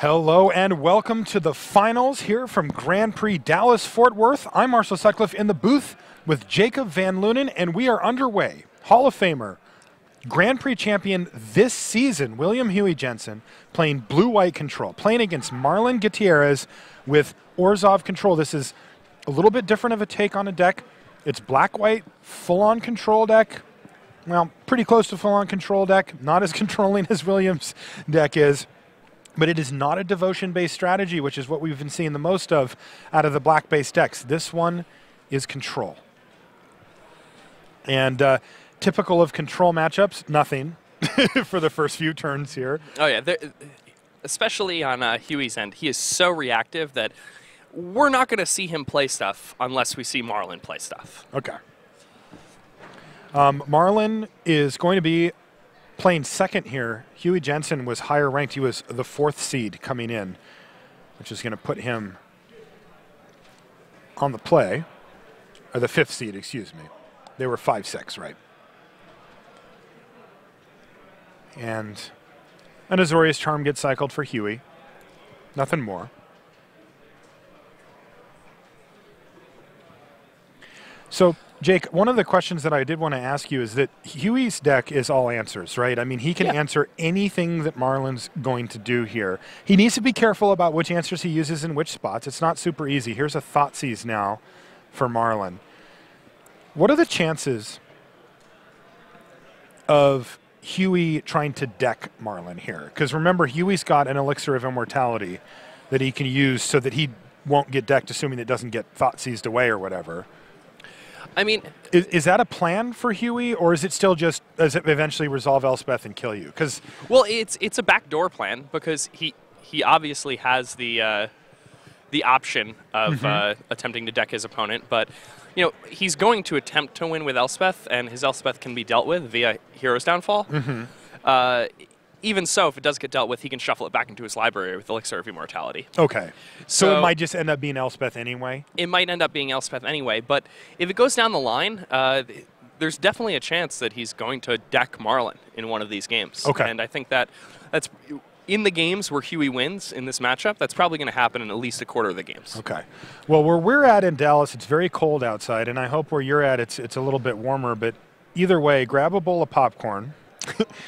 Hello and welcome to the finals here from Grand Prix Dallas-Fort Worth. I'm Marshall Sutcliffe in the booth with Jacob Van Lunen, and we are underway. Hall of Famer, Grand Prix champion this season, William Huey Jensen, playing blue-white control, playing against Marlon Gutierrez with Orzhov control. This is a little bit different of a take on a deck. It's black-white, full-on control deck. Well, pretty close to full-on control deck, not as controlling as Williams' deck is. But it is not a devotion-based strategy, which is what we've been seeing the most of out of the black-based decks. This one is control. And typical of control matchups, nothing for the first few turns here. Oh, yeah. Especially on Huey's end, he is so reactive that we're not going to see him play stuff unless we see Marlon play stuff. Okay. Marlon is going to be playing second here. Huey Jensen was higher ranked. He was the 4th seed coming in, which is going to put him on the play, or the 5th seed, excuse me. They were 5-6, right? And an Azorius Charm gets cycled for Huey. Nothing more. So, Jake, one of the questions that I did want to ask you is that Huey's deck is all answers, right? I mean, he can answer anything that Marlon's going to do here. He needs to be careful about which answers he uses in which spots. It's not super easy. Here's a Thoughtseize now for Marlon. What are the chances of Huey trying to deck Marlon here? Because remember, Huey's got an Elixir of Immortality that he can use so that he won't get decked, assuming it doesn't get Thoughtseized away or whatever. I mean, is that a plan for Huey, or is it still just does it eventually resolve Elspeth and kill you? Because it's a backdoor plan because he obviously has the option of attempting to deck his opponent, but you know he's going to attempt to win with Elspeth, and his Elspeth can be dealt with via Hero's Downfall. Even so, if it does get dealt with, he can shuffle it back into his library with Elixir of Immortality. Okay. So it might just end up being Elspeth anyway? It might end up being Elspeth anyway, but if it goes down the line, there's definitely a chance that he's going to deck Marlon in one of these games. Okay. And I think that's in the games where Huey wins in this matchup, that's probably going to happen in at least a quarter of the games. Okay. Well, where we're at in Dallas, it's very cold outside, and I hope where you're at it's a little bit warmer, but either way, grab a bowl of popcorn.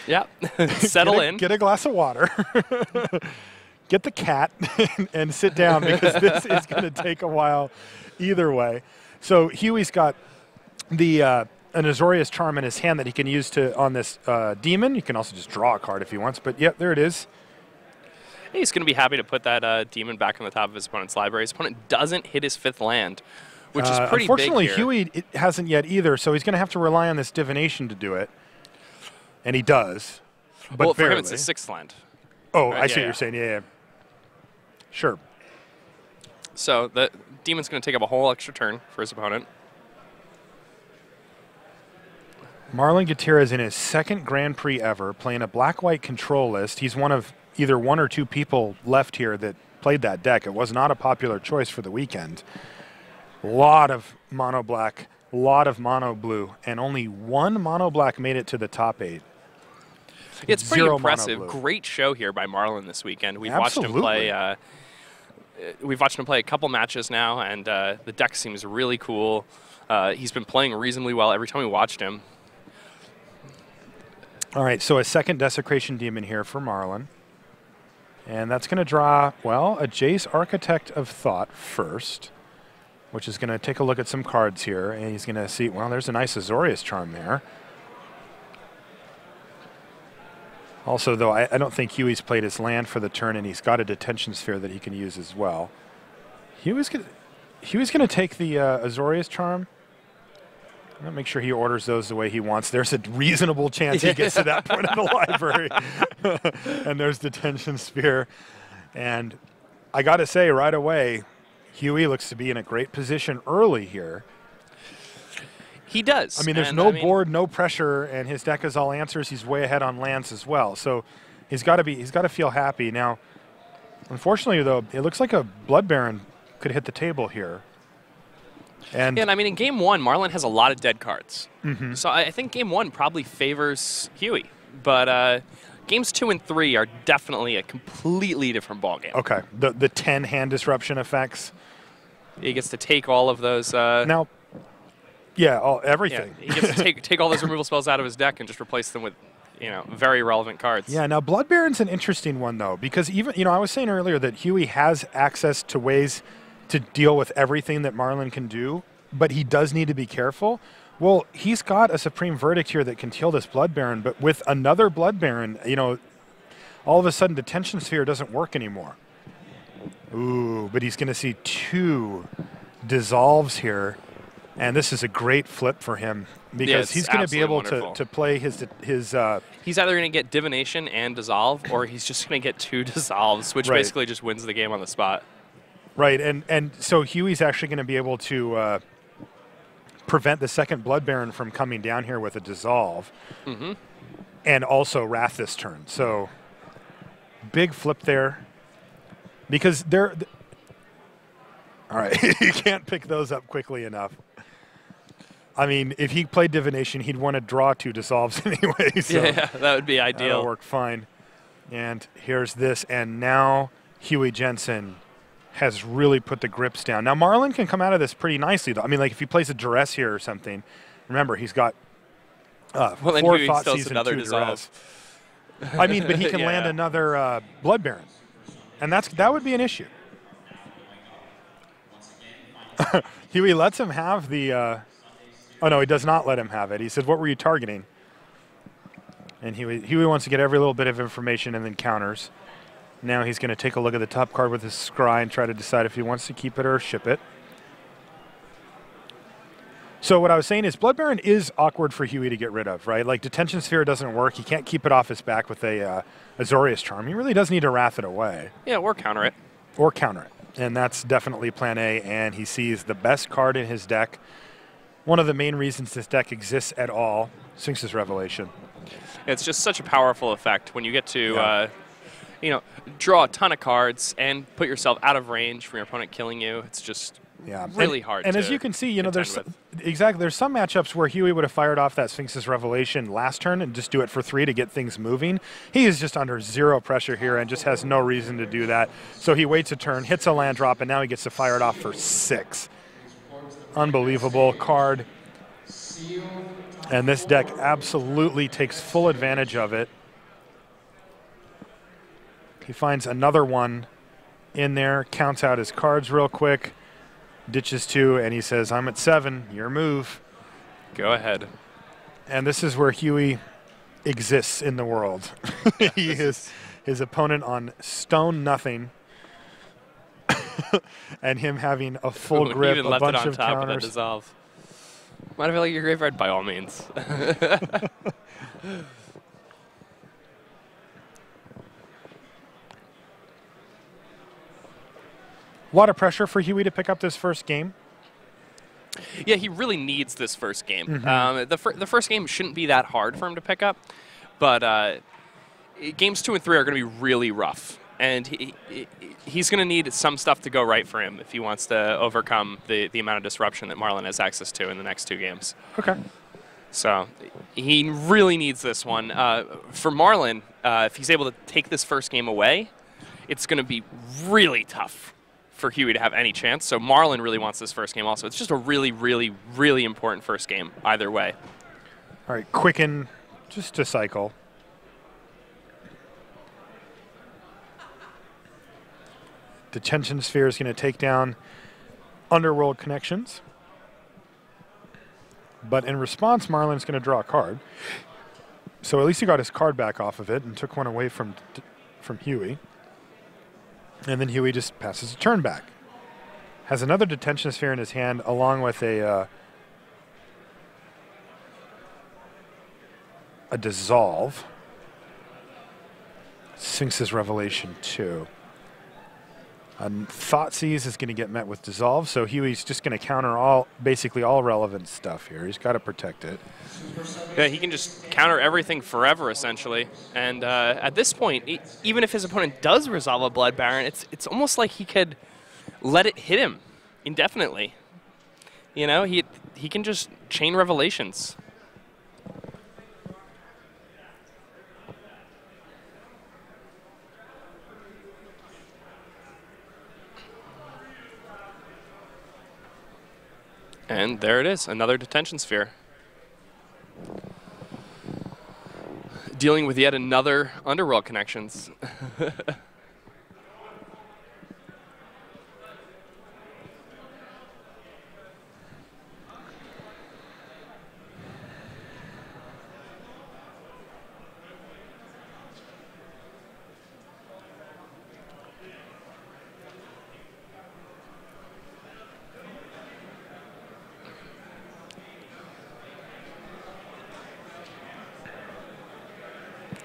Yeah, settle in. Get a glass of water. Get the cat and sit down because this is going to take a while either way. So Huey's got the an Azorius Charm in his hand that he can use on this demon. You can also just draw a card if he wants, but yep, there it is. He's going to be happy to put that demon back on the top of his opponent's library. His opponent doesn't hit his 5th land, which is pretty big unfortunately, here. Huey hasn't yet either, so he's going to have to rely on this divination to do it. And he does, but well, for barely. him, it's his 6th land. Oh, right? I see what you're saying. Yeah. Sure. So the demon's going to take up a whole extra turn for his opponent. Marlon Gutierrez in his 2nd Grand Prix ever, playing a black-white control list. He's one of either 1 or 2 people left here that played that deck. It was not a popular choice for the weekend. A lot of mono black. A lot of mono blue, and only 1 mono black made it to the top 8. It's pretty impressive. Great show here by Marlon this weekend. We've watched him play. We've watched him play a couple matches now, and the deck seems really cool. He's been playing reasonably well every time we watched him. All right, so a 2nd Desecration Demon here for Marlon, and that's going to draw a Jace Architect of Thought first, which is going to take a look at some cards here, and he's going to see, well, there's a nice Azorius Charm there. Also, though, I don't think Huey's played his land for the turn, and he's got a Detention Sphere that he can use as well. Huey's going to take the Azorius Charm. I'm going to make sure he orders those the way he wants. There's a reasonable chance he gets to that point in the library. And there's Detention Sphere. And I got to say right away, Huey looks to be in a great position early here. He does. I mean, there's no board, no pressure, and his deck is all answers. He's way ahead on lands as well. So he's got to feel happy. Now, unfortunately, though, it looks like a Blood Baron could hit the table here. And I mean, in Game 1, Marlon has a lot of dead cards. So I think Game 1 probably favors Huey. But games 2 and 3 are definitely a completely different ballgame. Okay, the 10 hand disruption effects. He gets to take all of those. Now, yeah, everything. Yeah, he gets to take all those removal spells out of his deck and just replace them with, very relevant cards. Yeah, now Blood Baron's an interesting one, though, because even, I was saying earlier that Huey has access to ways to deal with everything that Marlon can do, but he does need to be careful. Well, he's got a Supreme Verdict here that can kill this Blood Baron, but with another Blood Baron, all of a sudden Detention Sphere doesn't work anymore. Ooh, but he's going to see 2 dissolves here, and this is a great flip for him because he's going to be able to play his he's either going to get Divination and Dissolve, or he's just going to get 2 Dissolves, which basically just wins the game on the spot. Right, and so Huey's actually going to be able to prevent the second Blood Baron from coming down here with a Dissolve, and also Wrath this turn. So big flip there. Because all right, you can't pick those up quickly enough. I mean, if he played Divination, he'd want to draw 2 Dissolves anyway. So yeah, that would be ideal. That'll work fine. And here's this, and now Huey Jensen has really put the grips down. Now, Marlon can come out of this pretty nicely, though. I mean, like, if he plays a Duress here or something, remember, he's got 4 Thoughtseize and 2 Duress. I mean, but he can land another Blood Baron. And that would be an issue. Huey lets him have the oh, no, he does not let him have it. He said, what were you targeting? And Huey wants to get every little bit of information and then counters. Now he's going to take a look at the top card with his scry and try to decide if he wants to keep it or ship it. So what I was saying is Blood Baron is awkward for Huey to get rid of, right? Like, Detention Sphere doesn't work. He can't keep it off his back with a Azorius Charm. He really does need to Wrath it away. Yeah, or counter it. Or counter it. And that's definitely plan A, and he sees the best card in his deck. One of the main reasons this deck exists at all, Sphinx's Revelation. It's just such a powerful effect when you get to, draw a ton of cards and put yourself out of range from your opponent killing you. It's just really hard. And as you can see, there's some matchups where Huey would have fired off that Sphinx's Revelation last turn and just do it for 3 to get things moving. He is just under 0 pressure here and just has no reason to do that. So he waits a turn, hits a land drop, and now he gets to fire it off for 6. Unbelievable card. And this deck absolutely takes full advantage of it. He finds another one in there, counts out his cards real quick, ditches 2, and he says, I'm at 7, your move. Go ahead. And this is where Huey exists in the world. He is his opponent on stone nothing, and him having a full grip, a bunch of counters. With a Dissolve. Might have like your graveyard by all means. A lot of pressure for Huey to pick up this first game. Yeah, he really needs this first game. The first game shouldn't be that hard for him to pick up, but games 2 and 3 are going to be really rough, and he's going to need some stuff to go right for him if he wants to overcome the amount of disruption that Marlon has access to in the next 2 games. Okay. So he really needs this one. For Marlon, if he's able to take this first game away, it's going to be really tough for Huey to have any chance. So Marlon really wants this first game also. It's just a really, really, really important first game either way. All right, Quicken just to cycle. Detention Sphere is going to take down Underworld Connections. But in response, Marlon's going to draw a card. So at least he got his card back off of it and took one away from Huey. And then Huey just passes a turn back. Has another Detention Sphere in his hand along with a Dissolve. Sphinx's Revelation 2. Thoughtseize is going to get met with Dissolve, so Huey's just going to counter basically all relevant stuff here. He's got to protect it. Yeah, he can just counter everything forever, essentially. And at this point, even if his opponent does resolve a Blood Baron, it's almost like he could let it hit him indefinitely. You know, he can just chain Revelations. And there it is, another detention sphere. Dealing with yet another underworld connections.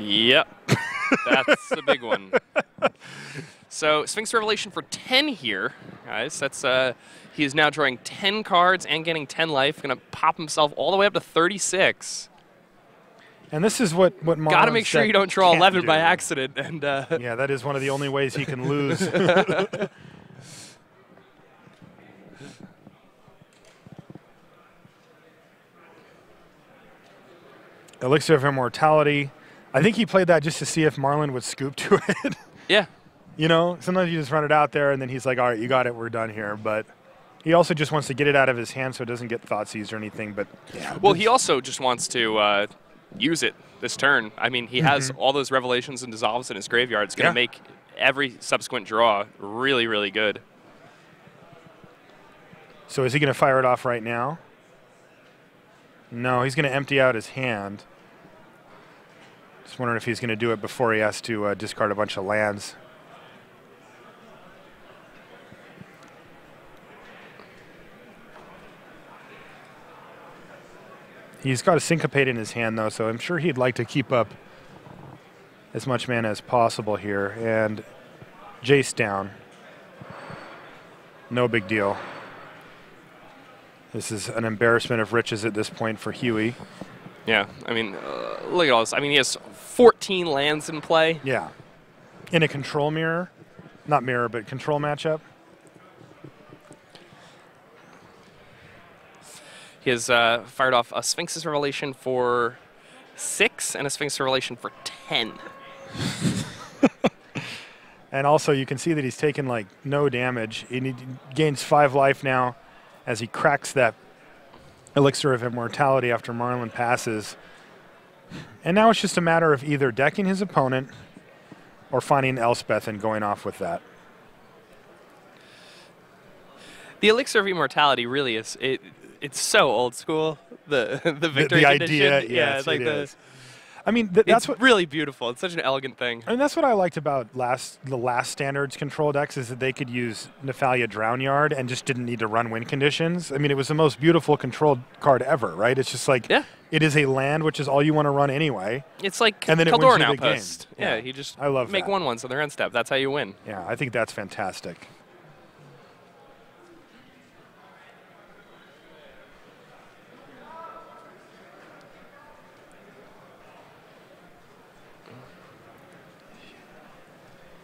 Yep, that's a big one. So Sphinx Revelation for 10 here, guys. That's he is now drawing 10 cards and getting 10 life. Going to pop himself all the way up to 36. And this is what Marlon's got to make sure you don't draw 11 do. by accident. And yeah, that is one of the only ways he can lose. Elixir of Immortality. I think he played that just to see if Marlon would scoop to it. Yeah. You know, sometimes you just run it out there, and then he's like, all right, you got it, we're done here. But he also just wants to get it out of his hand so it doesn't get Thoughtseize or anything. But yeah, well, he also just wants to use it this turn. I mean, he has all those Revelations and Dissolves in his graveyard. It's going to make every subsequent draw really, really good. So is he going to fire it off right now? No, he's going to empty out his hand. Just wondering if he's going to do it before he has to discard a bunch of lands. He's got a Syncopate in his hand, though, so I'm sure he'd like to keep up as much mana as possible here. And Jace down. No big deal. This is an embarrassment of riches at this point for Huey. Yeah, I mean, look at all this. I mean, he has 14 lands in play. Yeah. In a control mirror. Not mirror, but control matchup. He has fired off a Sphinx's Revelation for 6 and a Sphinx's Revelation for 10. And also, you can see that he's taken, like, no damage. He gains 5 life now as he cracks that Elixir of Immortality after Marlon passes. And now it's just a matter of either decking his opponent or finding Elspeth and going off with that. The Elixir of Immortality really is, it's so old school. The victory the condition. idea, yes, it's like it is. I mean, that's it's what really beautiful. It's such an elegant thing. And that's what I liked about the last Standards control decks is that they could use Nephalia Drownyard and just didn't need to run win conditions. I mean, it was the most beautiful controlled card ever, right? It's just like, it is a land, which is all you want to run anyway. It's like and then Kaldoran it wins you Outpost. the game. Yeah, you just I love make that. 1/1s on their end step. That's how you win. Yeah, I think that's fantastic.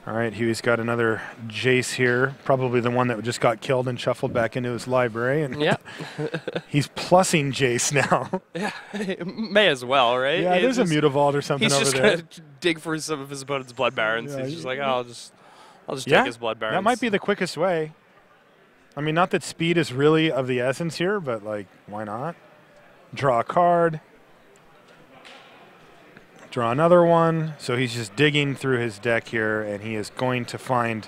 All right, Huey's got another Jace here, probably the one that just got killed and shuffled back into his library. And he's plussing Jace now. Yeah, may as well, right? Yeah, there's a Mutavault or something over there. He's just gonna dig for some of his opponent's Blood Barons. He's just like, I'll just take his Blood Barons. That might be the quickest way. I mean, not that speed is really of the essence here, but like, why not? Draw a card. Draw another one. So he's just digging through his deck here, and he is going to find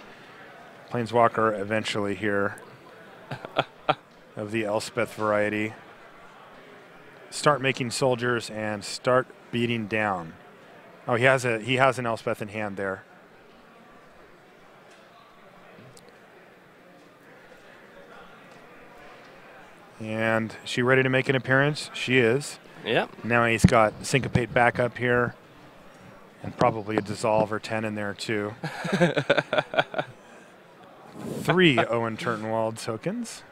Planeswalker eventually here of the Elspeth variety. Start making soldiers and start beating down. Oh, he has an Elspeth in hand there. And she ready to make an appearance? She is. Yep. Now he's got Syncopate back up here. And probably a Dissolve or 10 in there, too. 3 Owen Turnwald tokens.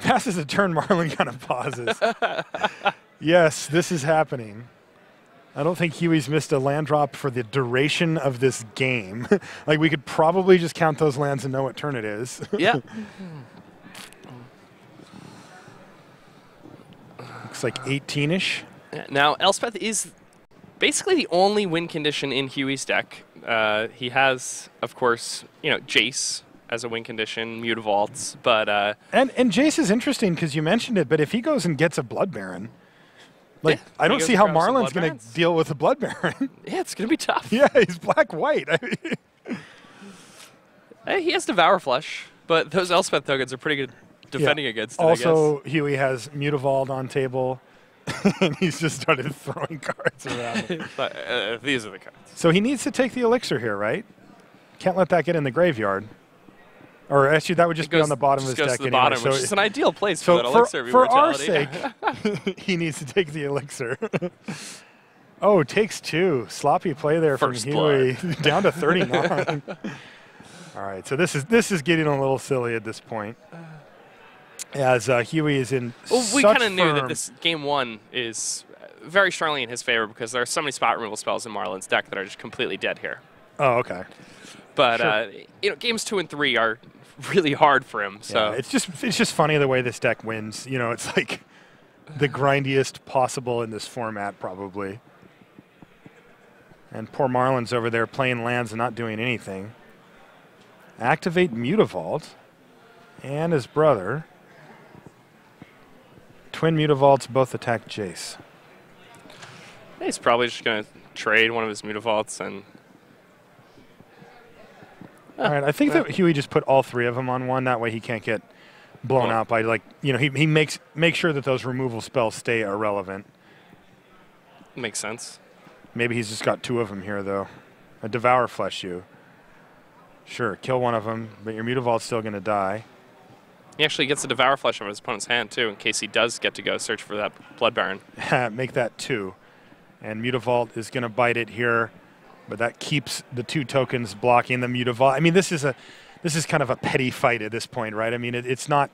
Passes a turn, Marlon kind of pauses. Yes, this is happening. I don't think Huey's missed a land drop for the duration of this game. Like, we could probably just count those lands and know what turn it is. Yeah. Looks like 18-ish. Now, Elspeth is basically the only win condition in Huey's deck. He has, of course, Jace as a win condition, Mutavaults, but and Jace is interesting because you mentioned it, but if he goes and gets a Blood Baron, like I don't see how Marlon's going to deal with a Blood Baron. Yeah, it's going to be tough. Yeah, he's black-white. Hey, he has Devour Flesh, but those Elspeth tokens are pretty good defending against it, Also, Huey has Mutavault on table, and he's just started throwing cards around. But, these are the cards. So he needs to take the elixir here, right? Can't let that get in the graveyard. Or actually, that would just be on the bottom of his deck to the anyway. bottom, which is an ideal place for that elixir of for our immortality. sake, he needs to take the elixir. Oh, takes 2. Sloppy play there from Huey. Down to 39. All right, so this is getting a little silly at this point. As Huey is in we kind of knew that this game 1 is very strongly in his favor because there are so many spot removal spells in Marlon's deck that are just completely dead here. Oh, okay. But games 2 and 3 are really hard for him. So yeah, it's just funny the way this deck wins. It's like the grindiest possible in this format, probably. And poor Marlon's over there playing lands and not doing anything. Activate Mutavault and his brother. Twin Mutavaults both attack Jace. He's probably just going to trade one of his Mutavaults and. All right, I think that Huey just put all 3 of them on one. That way he can't get blown out by, he makes sure that those removal spells stay irrelevant. Makes sense. Maybe he's just got 2 of them here, though. A Devour Flesh you. Sure, kill one of them, but your Mutavault's still going to die. He actually gets a Devour Flesh from his opponent's hand, too, in case he does get to go search for that Blood Baron. Make that 2. And Mutavault is going to bite it here. But that keeps the 2 tokens blocking the Mutavault. I mean, this is kind of a petty fight at this point, right? I mean, it's not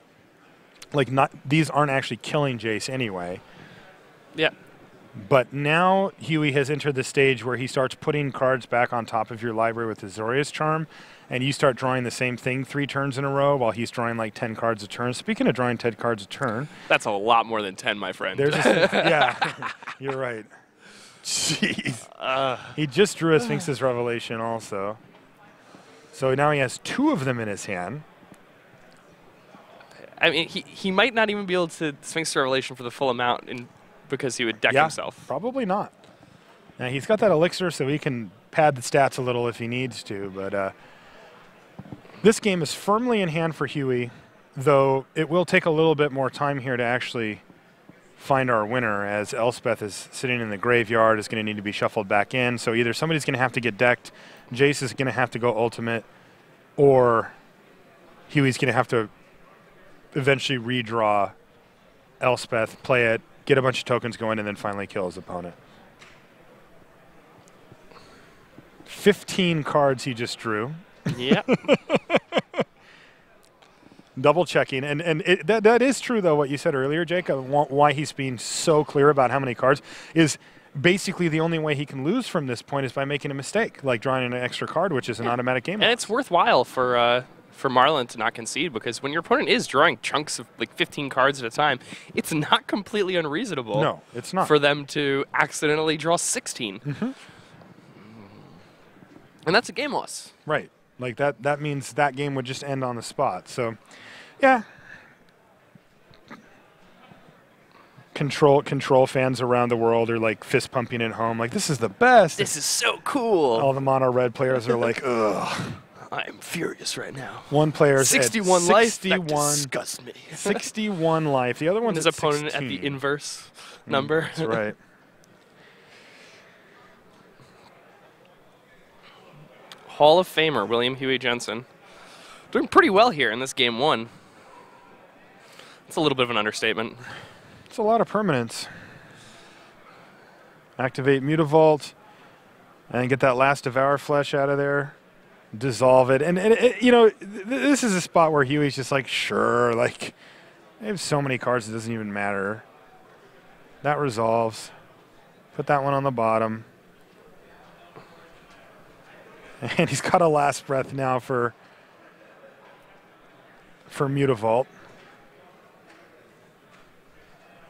like these aren't actually killing Jace anyway. Yeah. But now Huey has entered the stage where he starts putting cards back on top of your library with his Azorius Charm, and you start drawing the same thing 3 turns in a row while he's drawing like 10 cards a turn. Speaking of drawing 10 cards a turn, that's a lot more than 10, my friend. Yeah, you're right. Jeez. He just drew a Sphinx's Revelation also. So now he has 2 of them in his hand. I mean, he might not even be able to Sphinx's Revelation for the full amount because he would deck himself. Probably not. Now, he's got that elixir, so he can pad the stats a little if he needs to. But this game is firmly in hand for Huey, though it will take a little bit more time here to actually find our winner, as Elspeth is sitting in the graveyard, is going to need to be shuffled back in. So either somebody's going to have to get decked, Jace is going to have to go ultimate, or Huey's going to have to eventually redraw Elspeth, play it, get a bunch of tokens going, and then finally kill his opponent. 15 cards he just drew. Yeah. Double checking, and that is true though. What you said earlier, Jake, why he's being so clear about how many cards is basically the only way he can lose from this point is by making a mistake, like drawing an extra card, which is an automatic game. And it's worthwhile for Marlon to not concede, because when your opponent is drawing chunks of like 15 cards at a time, it's not completely unreasonable. No, it's not. For them to accidentally draw 16. Mm-hmm. And that's a game loss. Right. Like that means that game would just end on the spot. So, yeah. Control fans around the world are like fist pumping at home. Like, this is the best. This is so cool. All the mono red players are like, ugh. I'm furious right now. One player's 61 at life. 61. That disgusts me. 61 life. The other one's his at opponent 16. at the inverse number. That's right. Hall of Famer William Huey Jensen doing pretty well here in this game 1. It's a little bit of an understatement. It's a lot of permanents. Activate Mutavault and get that last Devour Flesh out of there. Dissolve it. And you know, this is a spot where Huey's just like, sure, like, they have so many cards it doesn't even matter. That resolves. Put that one on the bottom. And he's got a last breath now for Mutavault.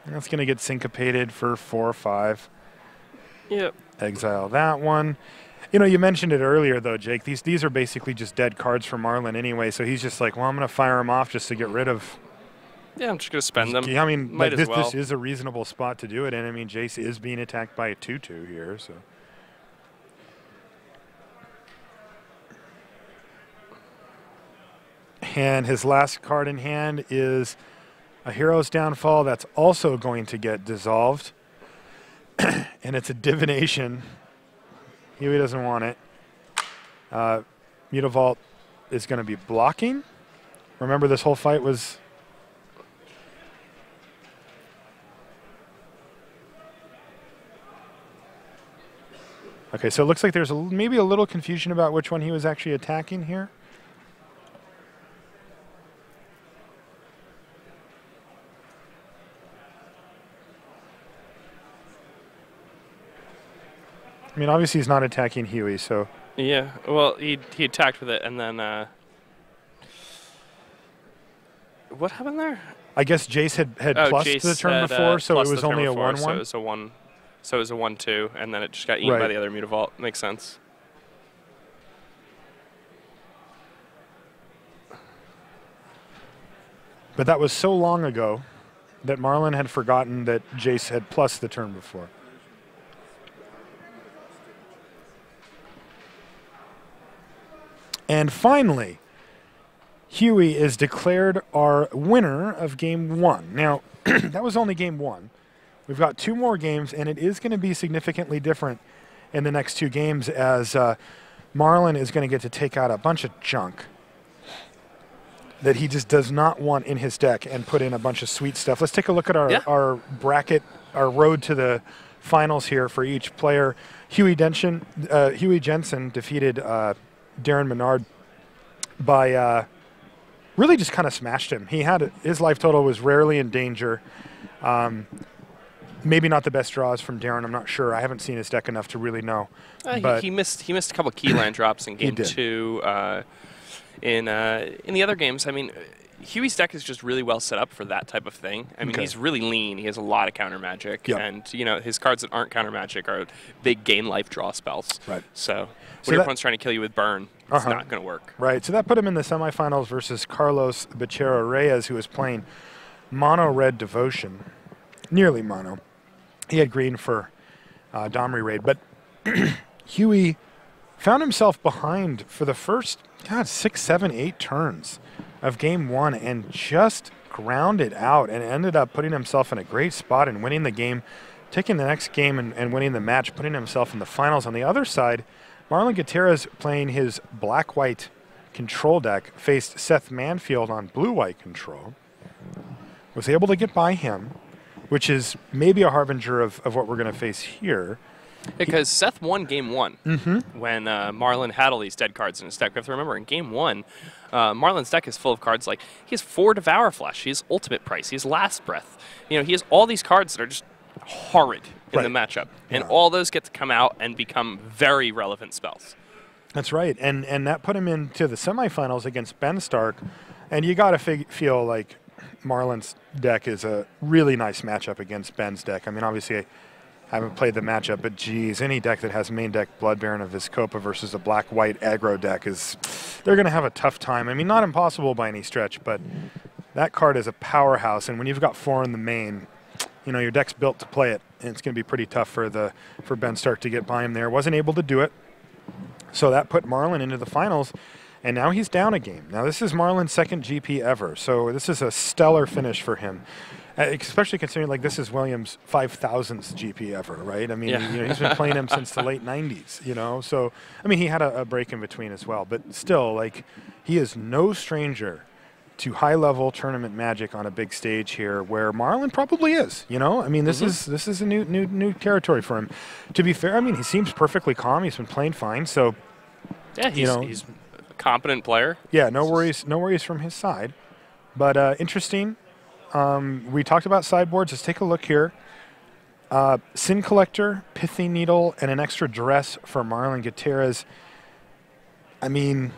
That's going to get syncopated for 4 or 5. Yep. Exile that one. You know, you mentioned it earlier, though, Jake. These are basically just dead cards for Marlon anyway, so he's just like, well, I'm going to fire them off just to get rid of. Yeah, I'm just going to spend them. Yeah, I mean, Might as well. This is a reasonable spot to do it, and I mean, Jace is being attacked by a 2/2 here, so. And his last card in hand is a Hero's Downfall that's also going to get dissolved. And it's a Divination. Huey doesn't want it. Mutavault is going to be blocking. Remember, this whole fight was... Okay, so it looks like there's maybe a little confusion about which one he was actually attacking here. I mean, obviously he's not attacking Huey, so... Yeah, well, he attacked with it, and then... what happened there? I guess Jace had plus Jace the turn had, before, so it was only a 1/1. So it was a 1. So it was a 1/2, and then it just got eaten by the other Mutavault. Makes sense. But that was so long ago that Marlon had forgotten that Jace had plus the turn before. And finally, Huey is declared our winner of Game 1. Now, that was only Game 1. We've got 2 more games, and it is going to be significantly different in the next 2 games as Marlon is going to get to take out a bunch of junk that he just does not want in his deck and put in a bunch of sweet stuff. Let's take a look at our bracket, our road to the finals here for each player. Huey Jensen defeated Darren Menard by really just kind of smashed him. His life total was rarely in danger. Maybe not the best draws from Darren. I'm not sure. I haven't seen his deck enough to really know. He missed a couple key land drops in game 2. In the other games, I mean, Huey's deck is just really well set up for that type of thing. I mean, he's really lean. He has a lot of counter magic, and you know his cards that aren't counter magic are big gain life draw spells. Right. So when your opponent's trying to kill you with burn, it's not going to work. Right. So that put him in the semifinals versus Carlos Becerra Reyes, who was playing mono red Devotion, nearly mono. He had green for Domri Raid, but Huey found himself behind for the first 6, 7, 8 turns of Game 1 and just grounded out and ended up putting himself in a great spot and winning the game, taking the next game and winning the match, putting himself in the finals. On the other side, Marlon Gutierrez, playing his black-white control deck, faced Seth Manfield on blue-white control, was able to get by him, which is maybe a harbinger of what we're going to face here. Because Seth won Game 1 when Marlon had all these dead cards in his deck. We have to remember, in Game 1, Marlon's deck is full of cards like he has 4 Devour Flesh, he has Ultimate Price, he has Last Breath. You know, he has all these cards that are just horrid in the matchup. And all those get to come out and become very relevant spells. That's right. And that put him into the semifinals against Ben Stark. And you got to feel like Marlon's deck is a really nice matchup against Ben's deck. I mean, obviously, I haven't played the matchup, but geez, any deck that has main deck Blood Baron of Vizkopa versus a black-white aggro deck they're going to have a tough time. I mean, not impossible by any stretch, but that card is a powerhouse, and when you've got 4 in the main, you know, your deck's built to play it, and it's going to be pretty tough for Ben Stark to get by him there. Wasn't able to do it, so that put Marlon into the finals, and now he's down a game. Now, this is Marlon's 2nd GP ever, so this is a stellar finish for him. Especially considering like this is Williams' 5,000th GP ever, right? I mean, you know, he's been playing him since the late 90s, you know. So, I mean, he had a break in between as well, but still, like, he is no stranger to high-level tournament magic on a big stage here, where Marlon probably is. You know, I mean, this is a new territory for him. To be fair, I mean, he seems perfectly calm. He's been playing fine, so yeah, he's a competent player. Yeah, no worries from his side. But interesting. We talked about sideboards. Let's take a look here. Sin Collector, Pithy Needle, and an extra Duress for Marlon Gutierrez. I mean,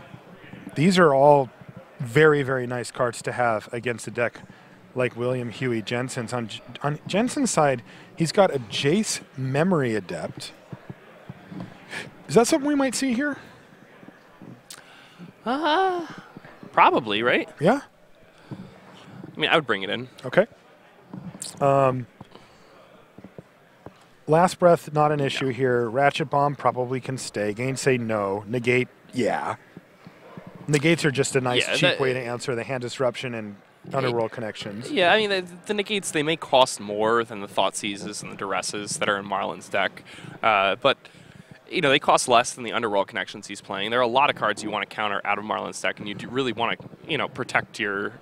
these are all very, very nice cards to have against a deck like William Huey Jensen's. On Jensen's side, he's got a Jace Memory Adept, Is that something we might see here? Probably, right? Yeah. I mean, I would bring it in. Okay. Last breath, not an issue here. Ratchet bomb probably can stay. Gainsay, no. Negate, yeah. Negates are just a nice, cheap way to answer the hand disruption and underworld connections. Yeah, I mean, the negates, they may cost more than the thought seizes and the duresses that are in Marlon's deck. But, you know, they cost less than the underworld connections he's playing. There are a lot of cards you want to counter out of Marlon's deck, and you do really want to, you know, protect your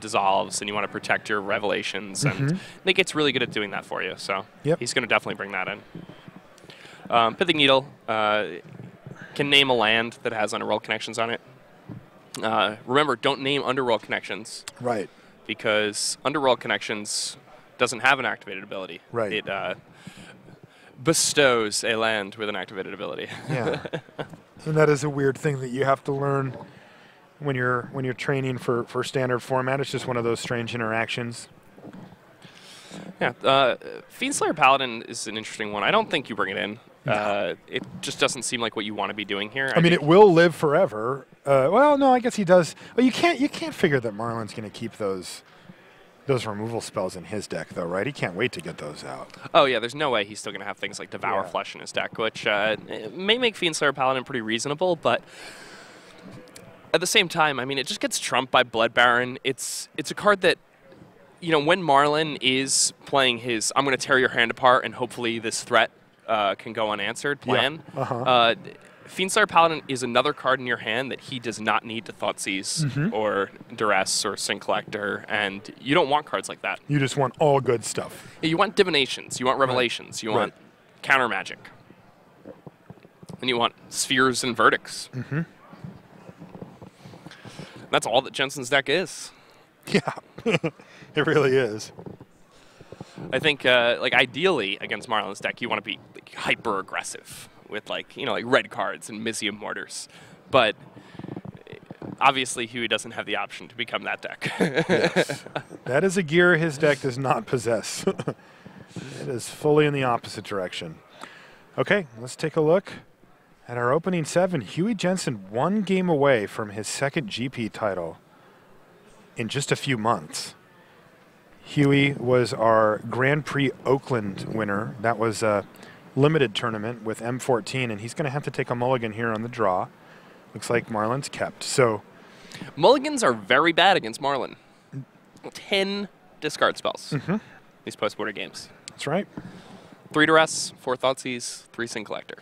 dissolves, and you want to protect your revelations. And negate's really good at doing that for you, so he's going to definitely bring that in. Pithing Needle can name a land that has underworld connections on it. Remember, don't name underworld connections. Right. Because underworld connections doesn't have an activated ability. Right. It bestows a land with an activated ability. Yeah. And that is a weird thing that you have to learn when you're training for standard format. It's just one of those strange interactions. Yeah. Fiendslayer Paladin is an interesting one. I don't think you bring it in. It just doesn't seem like what you want to be doing here. I mean, it will live forever. Well, no, I guess he does. Well, you can't figure that Marlon's going to keep those removal spells in his deck, though, right? He can't wait to get those out. Oh, yeah, there's no way he's still going to have things like Devour Flesh in his deck, which may make Fiendslayer Paladin pretty reasonable, but at the same time, I mean, it just gets trumped by Blood Baron. It's a card that, you know, when Marlon is playing his I'm going to tear your hand apart and hopefully this threat can go unanswered plan, Fiendslayer Paladin is another card in your hand that he does not need to Thoughtseize or Duress or Sin Collector, and you don't want cards like that. You just want all good stuff. You want Divinations, you want Revelations, you want Counter Magic, and you want Spheres and Verdicts. That's all that Jensen's deck is. Yeah, it really is. I think, like, ideally against Marlon's deck, you want to be like, hyper aggressive with, like, you know, like red cards and Mizzium Mortars, but obviously Huey doesn't have the option to become that deck. Yes. That is a gear his deck does not possess. It is fully in the opposite direction. Okay, let's take a look at our opening 7. Huey Jensen, 1 game away from his 2nd GP title in just a few months. Huey was our Grand Prix Oakland winner. That was a limited tournament with M14, and he's going to have to take a mulligan here on the draw. Looks like Marlon's kept. So mulligans are very bad against Marlon. 10 discard spells. These post-border games. That's right. 3 Duress, 4 Thoughtseize, 3 Sin Collector.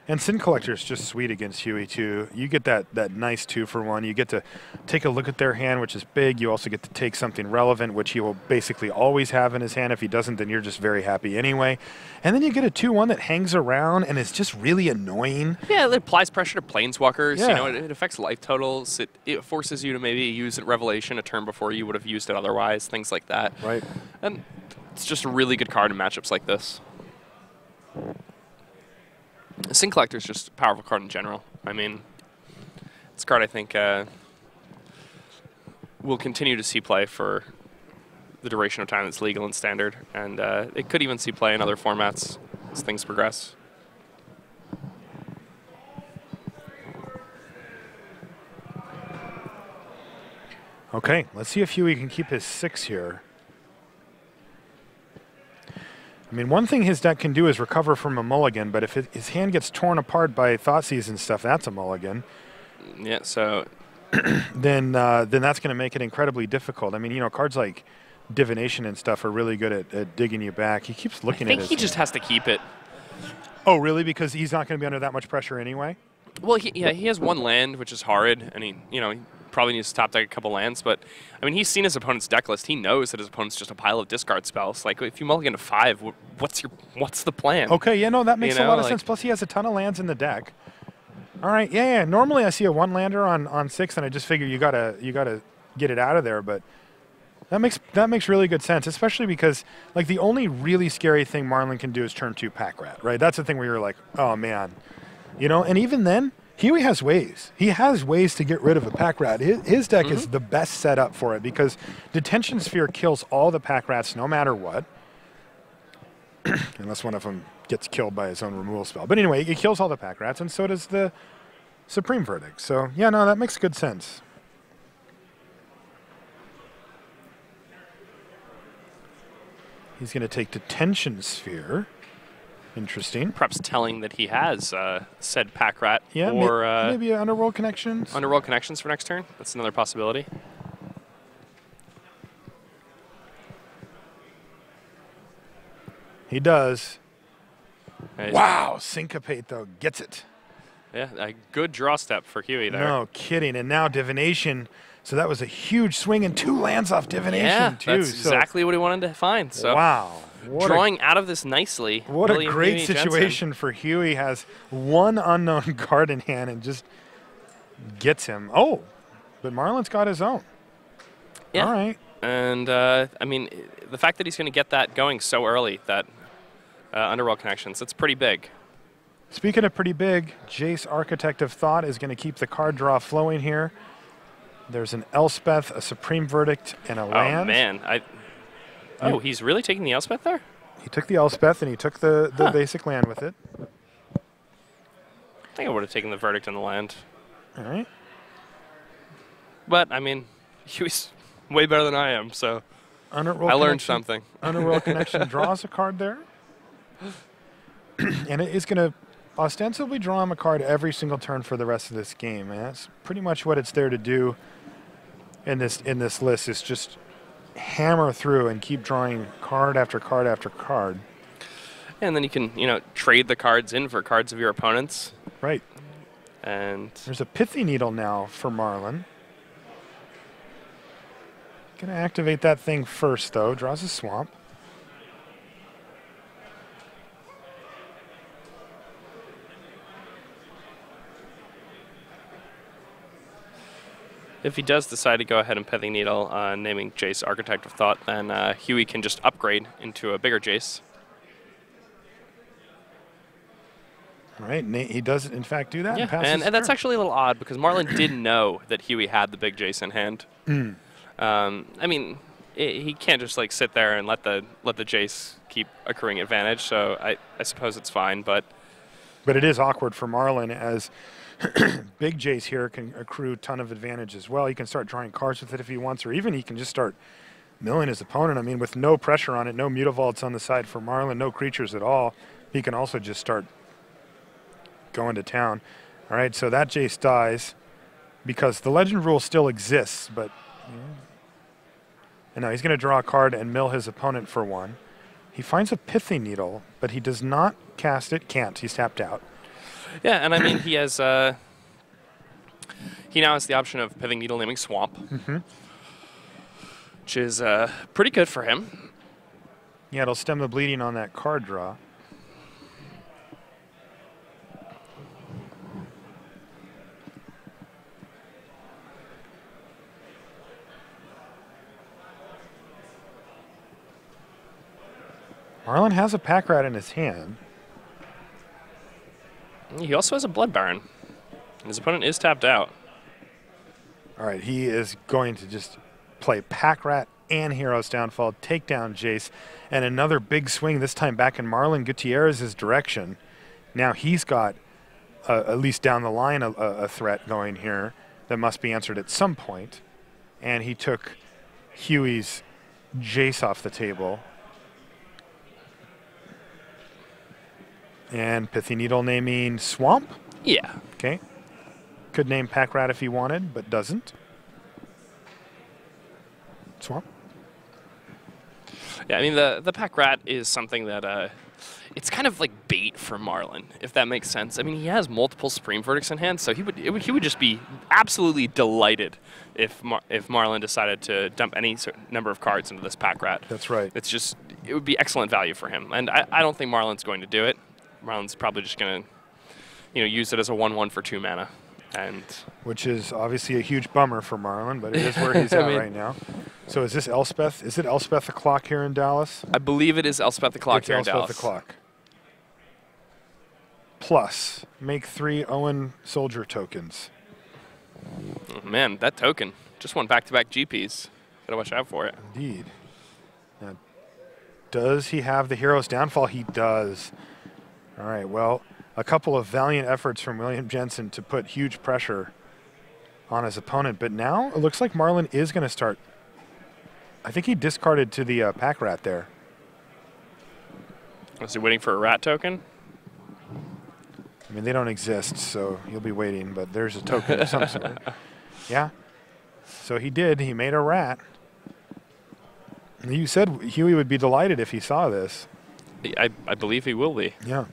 And Sin Collector is just sweet against Huey, too. You get that nice 2-for-1. You get to take a look at their hand, which is big. You also get to take something relevant, which he will basically always have in his hand. If he doesn't, then you're just very happy anyway. And then you get a 2-1 that hangs around and is just really annoying. Yeah, it applies pressure to Planeswalkers. Yeah. You know, it affects life totals. It forces you to maybe use Revelation a turn before you would have used it otherwise, things like that. Right. And it's just a really good card in matchups like this. Sin Collector is just a powerful card in general. I mean, it's a card I think we'll continue to see play for the duration of time that's legal and standard, and it could even see play in other formats as things progress. Okay, let's see if Huey can keep his 6 here. I mean, one thing his deck can do is recover from a mulligan, but if his hand gets torn apart by Thoughtseize and stuff, that's a mulligan. Yeah, so then that's going to make it incredibly difficult. I mean, you know, cards like Divination and stuff are really good at digging you back. He keeps looking at it. I think he just has to keep it. Oh, really? Because he's not going to be under that much pressure anyway? Well, he has 1 land, which is horrid, and he probably needs to top deck a couple lands, but I mean, he's seen his opponent's deck list. He knows that his opponent's just a pile of discard spells. Like, if you mulligan to 5, what's the plan? Okay, yeah, no, that makes a lot of sense. Plus, he has a ton of lands in the deck. All right, yeah. Normally, I see a 1-lander on 6, and I just figure you gotta get it out of there. But that makes really good sense, especially because like the only really scary thing Marlon can do is turn 2 Pack Rat, right? That's the thing where you're like, oh man, you know. And even then, Huey has ways. He has ways to get rid of a Pack Rat. His deck is the best setup for it because Detention Sphere kills all the Pack Rats no matter what. Unless one of them gets killed by his own removal spell. But anyway, he kills all the pack rats, and so does the Supreme Verdict. So, yeah, no, that makes good sense. He's going to take Detention Sphere. Interesting. Perhaps telling that he has said pack rat. Yeah, or maybe Underworld Connections. Underworld Connections for next turn. That's another possibility. He does. Nice. Wow, Syncopate, though, gets it. Yeah, a good draw step for Huey there. No kidding. And now Divination. So that was a huge swing, and 2 lands off Divination, yeah, too. that's exactly what he wanted to find. So wow. Drawing out of this nicely. What William a great Huey situation for Huey. Has 1 unknown card in hand and just gets him. Oh, but Marlon's got his own. Yeah. All right. And, I mean, the fact that he's going to get that going so early, that Underworld Connections, that's pretty big. Speaking of pretty big, Jace, Architect of Thought, is going to keep the card draw flowing here. There's an Elspeth, a Supreme Verdict, and a land. Oh, man. Oh, he's really taking the Elspeth there? He took the Elspeth, and he took the basic land with it. I think I would have taken the Verdict and the land. All right. But, I mean, he was way better than I am, so I learned something. Underworld Connection draws a card there. And it is going to ostensibly draw him a card every single turn for the rest of this game. And that's pretty much what it's there to do in this list, is just hammer through and keep drawing card after card after card. And then you can, trade the cards in for cards of your opponents. Right. And there's a Pithy Needle now for Marlon. Going to activate that thing first, though. Draws a Swamp. if he does decide to go ahead and Pithy Needle, naming Jace Architect of Thought, then Huey can just upgrade into a bigger Jace. All right, he does in fact do that. Yeah, and that's actually a little odd because Marlon didn't know that Huey had the big Jace in hand. I mean, he can't just like sit there and let the Jace keep accruing advantage. So I suppose it's fine, but it is awkward for Marlon as big Jace here can accrue a ton of advantage as well. He can start drawing cards with it if he wants, or even he can just start milling his opponent. I mean, with no pressure on it, no Mutavaults on the side for Marlon, no creatures at all, he can also just start going to town. All right, so that Jace dies because the legend rule still exists, but and now he's going to draw a card and mill his opponent for one. He finds a Pithy Needle, but he does not cast it. Can't. He's tapped out. Yeah, and I mean he has he now has the option of Pithy Needle naming Swamp, which is pretty good for him. Yeah, it'll stem the bleeding on that card draw. Marlon has a Pack Rat in his hand. He also has a Blood Baron. His opponent is tapped out. All right, he is going to just play Pack Rat and Hero's Downfall, take down Jace, and another big swing, this time back in Marlon Gutierrez's direction. Now he's got, at least down the line, a threat going here that must be answered at some point. And he took Huey's Jace off the table. And Pithy Needle naming Swamp? Yeah. Okay. Could name Pack Rat if he wanted, but doesn't. Swamp? Yeah, I mean, the Pack Rat is something that, it's kind of like bait for Marlon, if that makes sense. I mean, he has multiple Supreme Verdicts in hand, so he would just be absolutely delighted if Marlon decided to dump any number of cards into this Pack Rat. That's right. It would be excellent value for him, and I don't think Marlon's going to do it. Marlon's probably just going to, use it as a 1/1 for 2 mana, and which is obviously a huge bummer for Marlon, but it is where he's at right now. So is this Elspeth? Is it Elspeth the Clock here in Dallas? I believe it is Elspeth the Clock here in Dallas. Elspeth the Clock. Plus, make 3 Owen Soldier tokens. Oh, man, that token just won back-to-back GPs. Gotta watch out for it. Indeed. Now, Does he have the hero's downfall? He does. All right, well, a couple of valiant efforts from William Jensen to put huge pressure on his opponent, but now it looks like Marlon is going to start. I think he discarded to the pack rat there. Was he waiting for a rat token? I mean, they don't exist, so you'll be waiting, but there's a token of some sort. Yeah. So he did. He made a rat. You said Huey would be delighted if he saw this. I believe he will be. Yeah.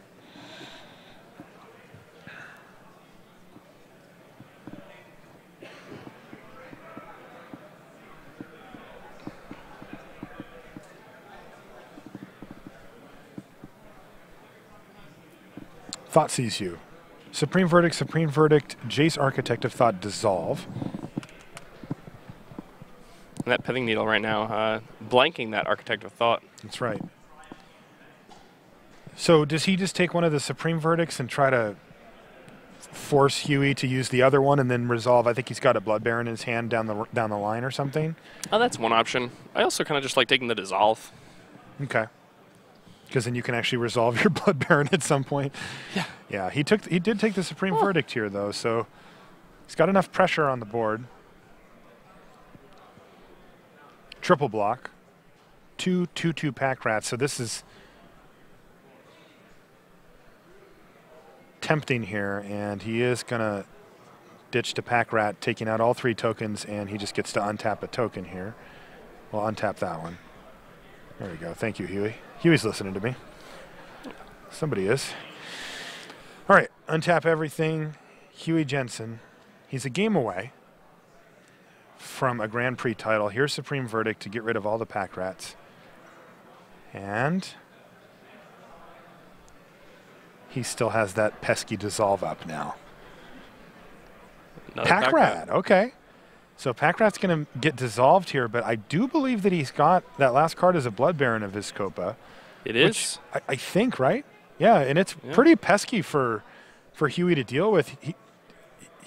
Thought sees you. Supreme Verdict, Jace Architect of Thought dissolve. And that Pithing Needle right now, blanking that Architect of Thought. That's right. So does he just take one of the Supreme Verdicts and try to force Huey to use the other one and then resolve? I think he's got a Blood Baron in his hand down the line or something. Oh, that's one option. I also kind of just like taking the dissolve. Okay. Because then you can actually resolve your Blood Baron at some point. Yeah. Yeah, he did take the Supreme Verdict here, though, so he's got enough pressure on the board. Triple block. 2/2/2 pack rats, so this is tempting here, and he is going to ditch to pack rat, taking out all 3 tokens, and he just gets to untap a token here. We'll untap that one. There we go. Thank you, Huey. Huey's listening to me. Somebody is. All right, untap everything. Huey Jensen. He's a game away from a Grand Prix title. Here's Supreme Verdict to get rid of all the pack rats. And he still has that pesky dissolve up now. Pack rat, okay. So pack rat's going to get dissolved here, but I do believe that he's got that last card as a Blood Baron of Vizkopa. It is? I think, right? Yeah, and it's pretty pesky for Huey to deal with.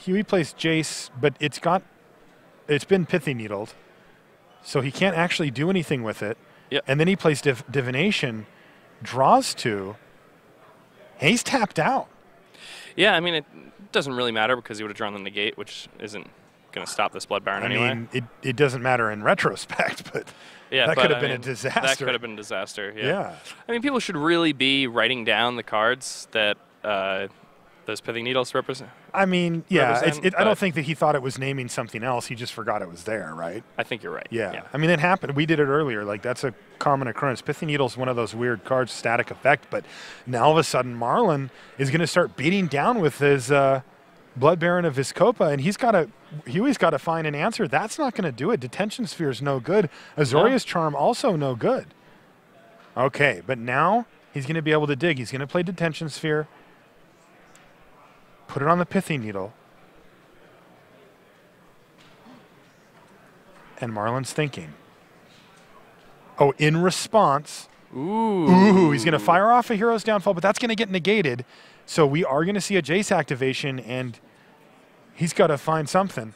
Huey plays Jace, but it's been Pithy Needled, so he can't actually do anything with it. Yep. And then he plays Divination, draws 2, and he's tapped out. Yeah, I mean, it doesn't really matter because he would have drawn the negate, which isn't going to stop this Blood Baron anyway. I mean, it doesn't matter in retrospect, but that could have been a disaster. That could have been a disaster, yeah. I mean, people should really be writing down the cards that those Pithing Needles represent. I mean, yeah, I don't think that he thought it was naming something else. He just forgot it was there, right? I think you're right. Yeah. I mean, it happened. We did it earlier. Like, that's a common occurrence. Pithing Needle's one of those weird cards, static effect, but now all of a sudden Marlon is going to start beating down with his Blood Baron of Vizkopa, and Huey's got to find an answer. That's not going to do it. Detention Sphere is no good. Azorius Charm also no good. Okay, but now he's going to be able to dig. He's going to play Detention Sphere. Put it on the Pithing Needle. And Marlon's thinking. Oh, in response. Ooh, he's going to fire off a Hero's Downfall, but that's going to get negated. So we are going to see a Jace activation, and he's got to find something.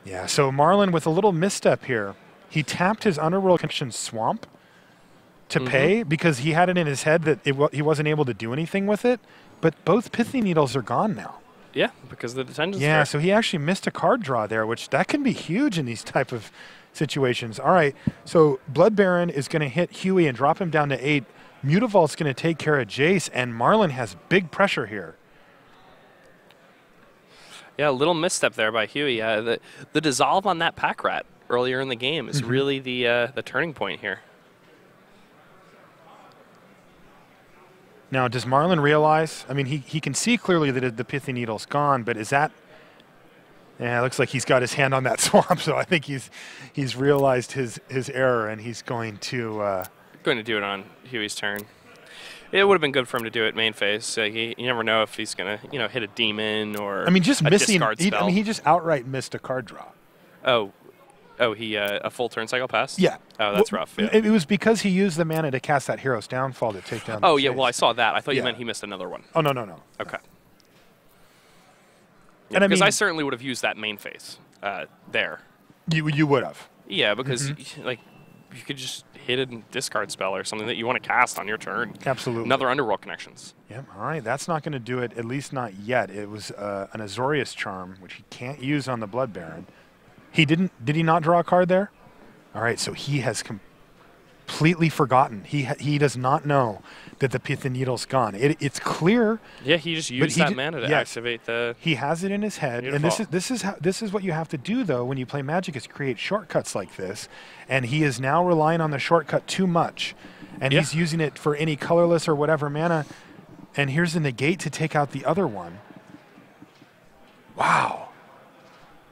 Yeah, so Marlon with a little misstep here. He tapped his Underworld Connection Swamp to pay because he had it in his head that he wasn't able to do anything with it, but both Pithy Needles are gone now. Yeah, because of the Detention Sphere. Yeah, so he actually missed a card draw there, which that can be huge in these type of situations. All right, so Blood Baron is going to hit Huey and drop him down to 8. Mutavault's going to take care of Jace, and Marlon has big pressure here. Yeah, a little misstep there by Huey. The dissolve on that pack rat earlier in the game is really the turning point here. Now, does Marlon realize? I mean, he can see clearly that the Pithy Needle's gone, but is that? Yeah, it looks like he's got his hand on that swamp, so I think he's realized his error, and he's going to do it on Huey's turn. It would have been good for him to do it main phase. You never know if he's going to hit a demon or just missing. Discard spell. He just outright missed a card draw. Oh, he a full turn cycle passed? Yeah. Oh, that's rough. Yeah. It was because he used the mana to cast that Hero's Downfall to take down. Oh, yeah. Well, I saw that. I thought you meant he missed another one. Oh, no. Okay. Yeah, because I certainly would have used that main phase. there. You would have. Yeah, because like you could just hit a discard spell or something that you want to cast on your turn. Absolutely. Another Underworld Connections. Yep. All right. That's not going to do it, at least not yet. It was an Azorius Charm, which he can't use on the Blood Baron. Did he not draw a card there? All right. So he has completely forgotten. He does not know that the Pithing Needle's gone. It's clear. Yeah, he just used that mana to activate the. He has it in his head, Beautiful. and this is what you have to do though when you play Magic is create shortcuts like this, and he is now relying on the shortcut too much, and he's using it for any colorless or whatever mana, and here's the negate to take out the other one. Wow.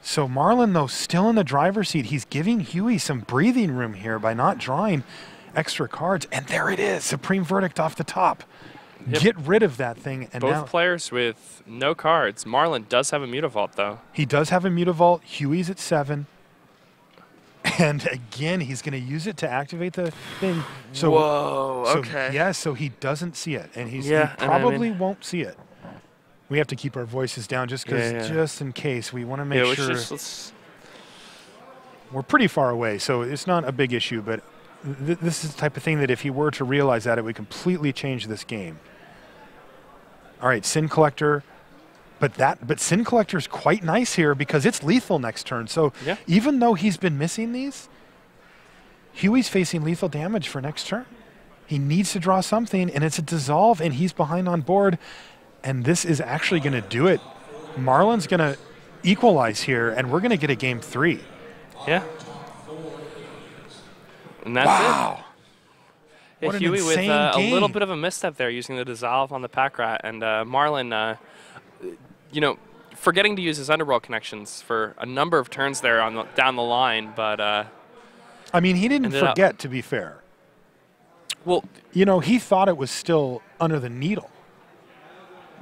So Marlon though still in the driver's seat. He's giving Huey some breathing room here by not drawing extra cards, and there it is, Supreme Verdict off the top. Yep. Get rid of that thing. And both players with no cards. Marlon does have a Mutavault, though. He does have a Mutavault. Huey's at 7. And again, he's going to use it to activate the thing. So, whoa, okay. Yeah, so he doesn't see it, and he probably won't see it. We have to keep our voices down just because, just in case, we want to make sure. We're pretty far away, so it's not a big issue, but this is the type of thing that if he were to realize that, it would completely change this game. All right, Sin Collector. But Sin Collector is quite nice here because it's lethal next turn. So even though he's been missing these, Huey's facing lethal damage for next turn. He needs to draw something, and it's a dissolve, and he's behind on board. And this is actually going to do it. Marlon's going to equalize here, and we're going to get a game 3. Yeah. And that's it. Yeah, what Huey an with insane game. A little bit of a misstep there using the dissolve on the pack rat, and Marlon, you know, forgetting to use his Underworld Connections for a number of turns there on down the line, but I mean, he didn't forget, to be fair. Well, you know, he thought it was still under the needle.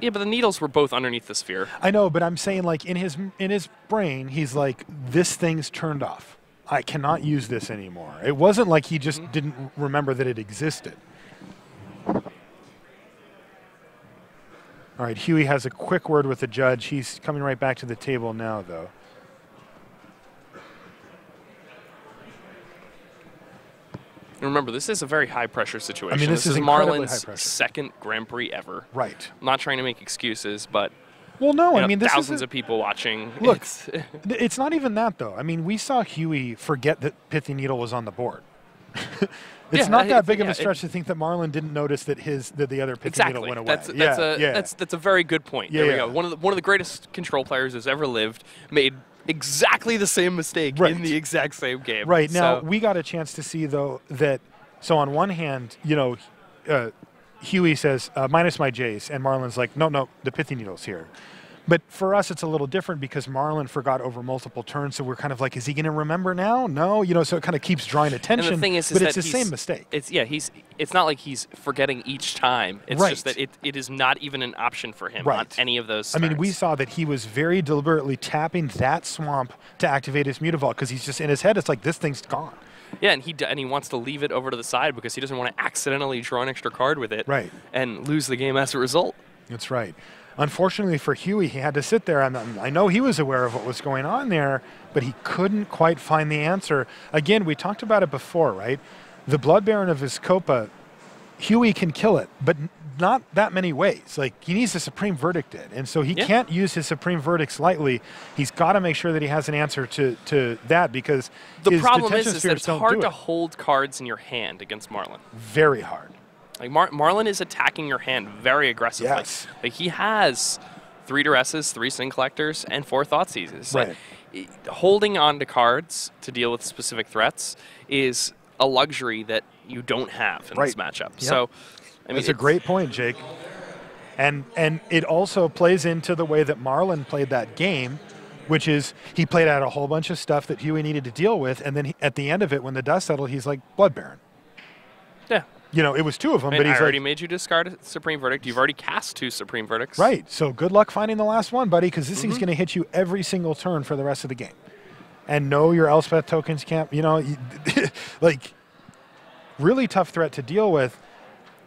Yeah, but the needles were both underneath the sphere. I know, but I'm saying, like, in his brain, he's like, this thing's turned off. I cannot use this anymore. It wasn't like he just didn't remember that it existed. All right, Huey has a quick word with the judge. He's coming right back to the table now, though. And remember, this is a very high-pressure situation. I mean, this is Marlon's second Grand Prix ever. Right. I'm not trying to make excuses, but well, no, I mean, this thousands of people watching. Look, it's not even that, though. I mean, we saw Huey forget that Pithing Needle was on the board. It's not that big of a stretch to think that Marlon didn't notice that the other Pithing Needle went away. That's a very good point. There we go. One of the greatest control players who's ever lived made exactly the same mistake in the exact same game. Right. Now, we got a chance to see, though, that so on one hand, you know, Huey says, minus my Jace, and Marlon's like, no, the Pithing Needle's here. But for us, it's a little different because Marlon forgot over multiple turns, so we're kind of like, is he going to remember now? No, you know, so it kind of keeps drawing attention. And the thing is but it's the same mistake. It's not like he's forgetting each time. It's just that it is not even an option for him on any of those turns. I mean, we saw that he was very deliberately tapping that swamp to activate his Mutavault because he's just in his head, it's like, this thing's gone. Yeah, and he wants to leave it over to the side because he doesn't want to accidentally draw an extra card with it and lose the game as a result. That's right. Unfortunately for Huey, he had to sit there. I know he was aware of what was going on there, but he couldn't quite find the answer. Again, we talked about it before, right? The Blood Baron of Vizkopa, Huey can kill it, but not that many ways. Like, he needs a Supreme Verdict in, and so he can't use his Supreme Verdicts lightly. He's got to make sure that he has an answer to that because the problem is that it's hard to hold cards in your hand against Marlon. Very hard. Like Marlon is attacking your hand very aggressively. Yes. Like, he has 3 Duresses, 3 Sin Collectors, and 4 Thoughtseizes. Right. Like, holding on to cards to deal with specific threats is a luxury that you don't have in this matchup. Yep. So, I mean, that's a great point, Jake. And it also plays into the way that Marlon played that game, which is he played out a whole bunch of stuff that Huey needed to deal with, and then at the end of it, when the dust settled, he's like, Blood Baron. Yeah. You know, it was 2 of them, but he's I already made you discard a Supreme Verdict. You've already cast 2 Supreme Verdicts. Right. So good luck finding the last one, buddy, because this thing's going to hit you every single turn for the rest of the game. And no, your Elspeth tokens can't, you know, like, really tough threat to deal with.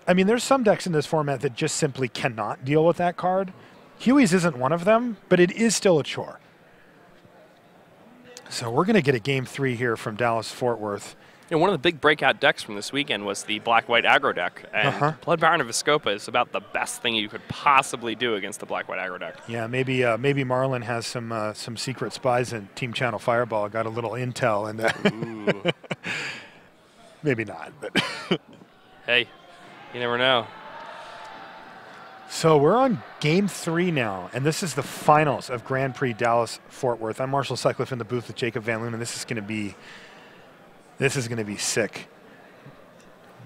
I mean, there's some decks in this format that just simply cannot deal with that card. Huey's isn't one of them, but it is still a chore. So we're going to get a game 3 here from Dallas-Fort Worth. You know, one of the big breakout decks from this weekend was the black-white aggro deck, and Blood Baron of Viscopa is about the best thing you could possibly do against the black-white aggro deck. Yeah, maybe Marlon has some secret spies in Team Channel Fireball. Got a little intel, and maybe not. But hey, you never know. So we're on game 3 now, and this is the finals of Grand Prix Dallas-Fort Worth. I'm Marshall Sutcliffe in the booth with Jacob Van Loon, and this is going to be sick.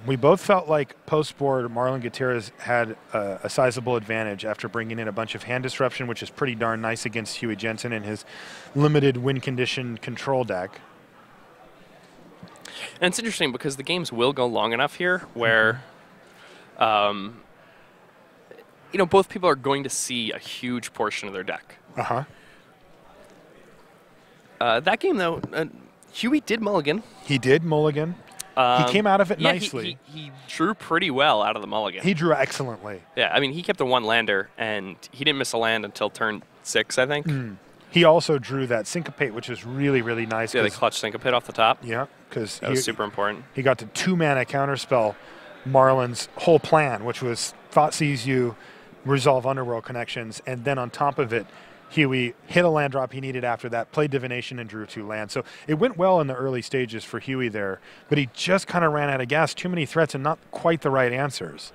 We both felt like post-board Marlon Gutierrez had a sizable advantage after bringing in a bunch of hand disruption, which is pretty darn nice against Huey Jensen and his limited win condition control deck. And it's interesting because the games will go long enough here where, you know, both people are going to see a huge portion of their deck. That game, though, Huey did mulligan. He did mulligan. He came out of it yeah, nicely. He drew pretty well out of the mulligan. He drew excellently. Yeah, I mean, he kept a 1-lander, and he didn't miss a land until turn 6, I think. He also drew that Syncopate, which is really, really nice. Yeah, the clutch Syncopate off the top. Yeah, because that was super important. He got to 2-mana counterspell Marlon's whole plan, which was Thoughtseize you, resolve Underworld Connections, and then on top of it, Huey hit a land drop he needed after that, played Divination, and drew 2 lands. So it went well in the early stages for Huey there, but he just kind of ran out of gas. Too many threats and not quite the right answers.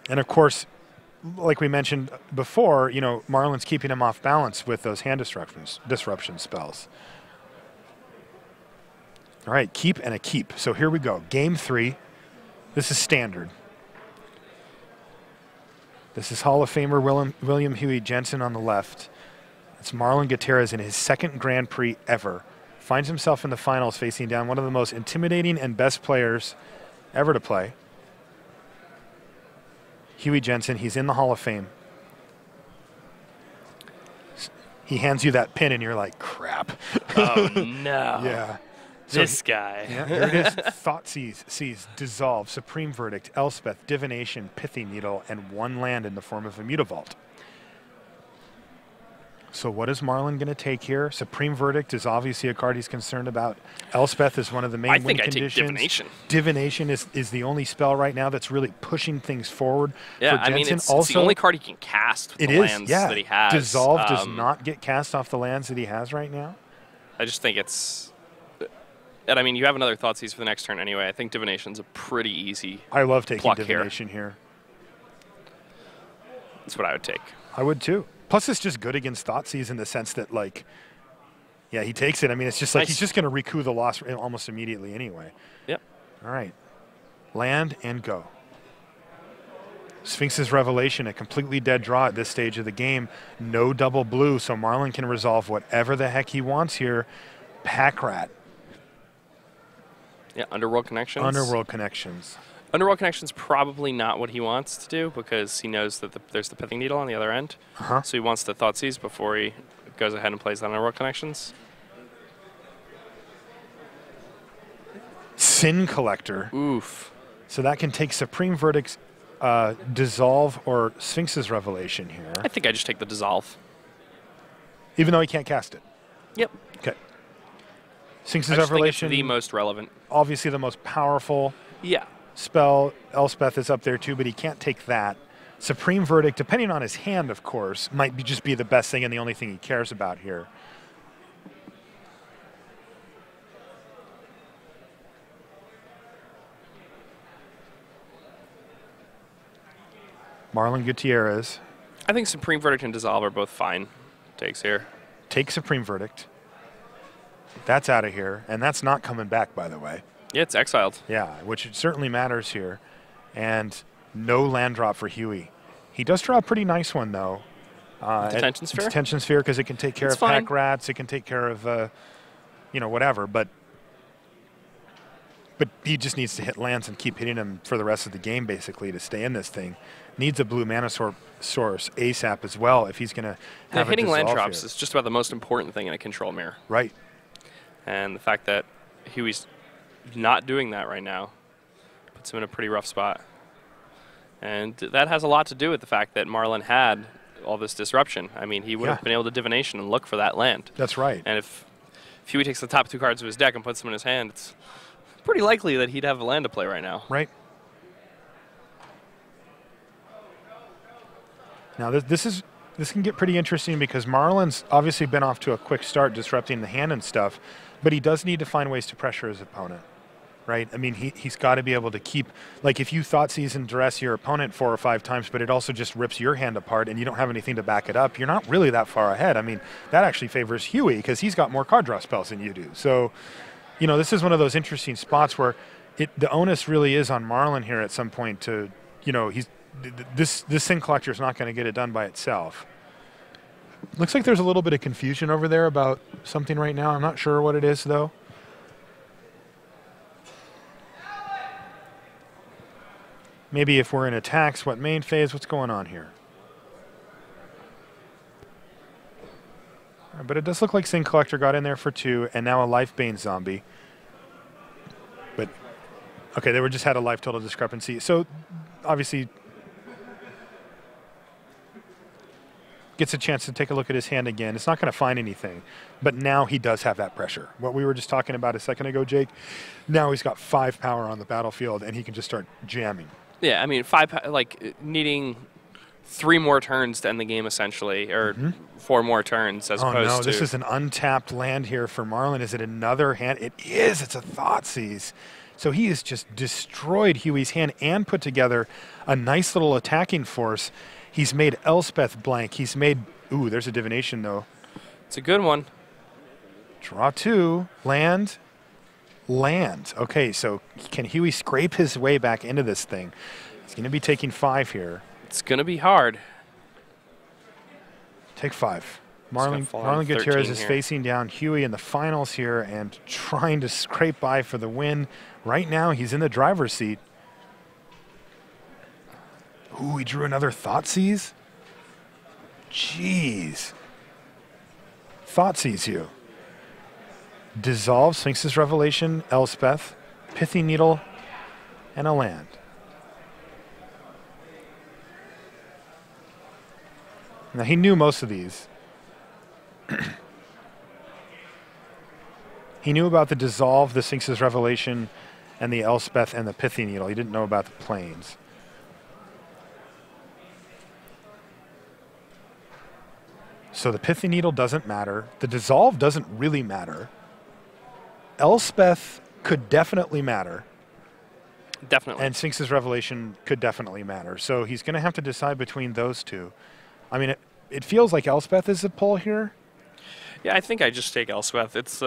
And of course, like we mentioned before, you know, Marlon's keeping him off balance with those hand disruption spells. All right, keep and a keep. So here we go. Game 3. This is standard. This is Hall of Famer William Huey Jensen on the left. It's Marlon Gutierrez in his 2nd Grand Prix ever. Finds himself in the finals facing down one of the most intimidating and best players ever to play. Huey Jensen, he's in the Hall of Fame. He hands you that pin and you're like, crap. Oh, no. Yeah. This guy. Yeah, here it is. Thoughtseize, Dissolve, Supreme Verdict, Elspeth, Divination, Pithy Needle, and 1 land in the form of a Mutavault. So what is Marlon going to take here? Supreme Verdict is obviously a card he's concerned about. Elspeth is one of the main win conditions. I take Divination. Divination is the only spell right now that's really pushing things forward for Jensen. I mean, it's the only card he can cast with the lands that he has. Dissolve does not get cast off the lands that he has right now. I just think it's... And I mean, you have another Thoughtseize for the next turn anyway. I think Divination's a pretty easy I love taking pluck Divination here. That's what I would take. I would too. Plus, it's just good against Thoughtseize in the sense that, like, yeah, he takes it. I mean, it's just like he's just going to recoup the loss almost immediately anyway. Yep. All right. Land and go. Sphinx's Revelation, a completely dead draw at this stage of the game. No double blue, so Marlon can resolve whatever the heck he wants here. Pack Rat. Yeah, Underworld Connections. Underworld Connections. Underworld Connections probably not what he wants to do because he knows that there's the Pithing Needle on the other end. So he wants to Thoughtseize before he goes ahead and plays the Underworld Connections. Sin Collector. Oof. So that can take Supreme Verdict's Dissolve or Sphinx's Revelation here. I think I just take the Dissolve. Even though he can't cast it? Yep. Okay. Sphinx's I just Revelation. think it's the most relevant. Obviously the most powerful. Yeah. Spell. Elspeth is up there too, but he can't take that. Supreme Verdict, depending on his hand, of course, might just be the best thing and the only thing he cares about here. Marlon Gutierrez. I think Supreme Verdict and Dissolve are both fine takes here. Take Supreme Verdict. That's out of here, and that's not coming back, by the way. Yeah, it's exiled. Yeah, which certainly matters here. And no land drop for Huey. He does draw a pretty nice one, though. Detention Sphere? Detention Sphere, because it can take care of Pack Rats, it can take care of, you know, whatever. But he just needs to hit lands and keep hitting them for the rest of the game, basically, to stay in this thing. Needs a blue mana source ASAP as well if he's going to have hitting land drops here. is just about the most important thing in a control mirror. Right. And the fact that Huey's not doing that right now puts him in a pretty rough spot. And that has a lot to do with the fact that Marlon had all this disruption. I mean, he would have been able to divination and look for that land. That's right. And if Huey takes the top 2 cards of his deck and puts them in his hand, it's pretty likely that he'd have a land to play right now. Right. Now this can get pretty interesting because Marlon's obviously been off to a quick start disrupting the hand and stuff, but he does need to find ways to pressure his opponent, right? I mean, he's got to be able to keep, like if you Thoughtseize and duress your opponent 4 or 5 times, but it also just rips your hand apart and you don't have anything to back it up, you're not really that far ahead. I mean, that actually favors Huey because he's got more card draw spells than you do. So, you know, this is one of those interesting spots where the onus really is on Marlon here at some point to, you know, this Sin Collector is not going to get it done by itself. Looks like there's a little bit of confusion over there about something right now. I'm not sure what it is, though. Maybe if we're in attacks, what main phase, what's going on here? But it does look like Sin Collector got in there for 2, and now a Lifebane zombie. But, okay, they just had a life total discrepancy. So, obviously, gets a chance to take a look at his hand again. It's not going to find anything, but now he does have that pressure. What we were just talking about a second ago, Jake, now he's got 5 power on the battlefield, and he can just start jamming. Yeah, I mean, 5, like, needing 3 more turns to end the game, essentially, or 4 more turns as opposed to... Oh, no, this is an untapped land here for Marlon. Is it another hand? It is. It's a Thoughtseize. So he has just destroyed Huey's hand and put together a nice little attacking force. He's made Elspeth blank. He's made... Ooh, there's a divination, though. It's a good one. Draw 2. Land. Land. Okay, so can Huey scrape his way back into this thing? He's going to be taking 5 here. It's going to be hard. Take 5. Marlon Gutierrez is facing down Huey in the finals here and trying to scrape by for the win. Right now, he's in the driver's seat. Ooh, he drew another Thoughtseize? Jeez. Thoughtseize you. Dissolve, Sphinx's Revelation, Elspeth, Pithy Needle, and a land. Now, he knew most of these. He knew about the Dissolve, the Sphinx's Revelation, and the Elspeth and the Pithy Needle. He didn't know about the Plains. So the Pithy Needle doesn't matter. The Dissolve doesn't really matter. Elspeth could definitely matter. Definitely. And Sphinx's Revelation could definitely matter. So he's going to have to decide between those 2. I mean, it feels like Elspeth is a pull here. Yeah, I think I just take Elspeth. It's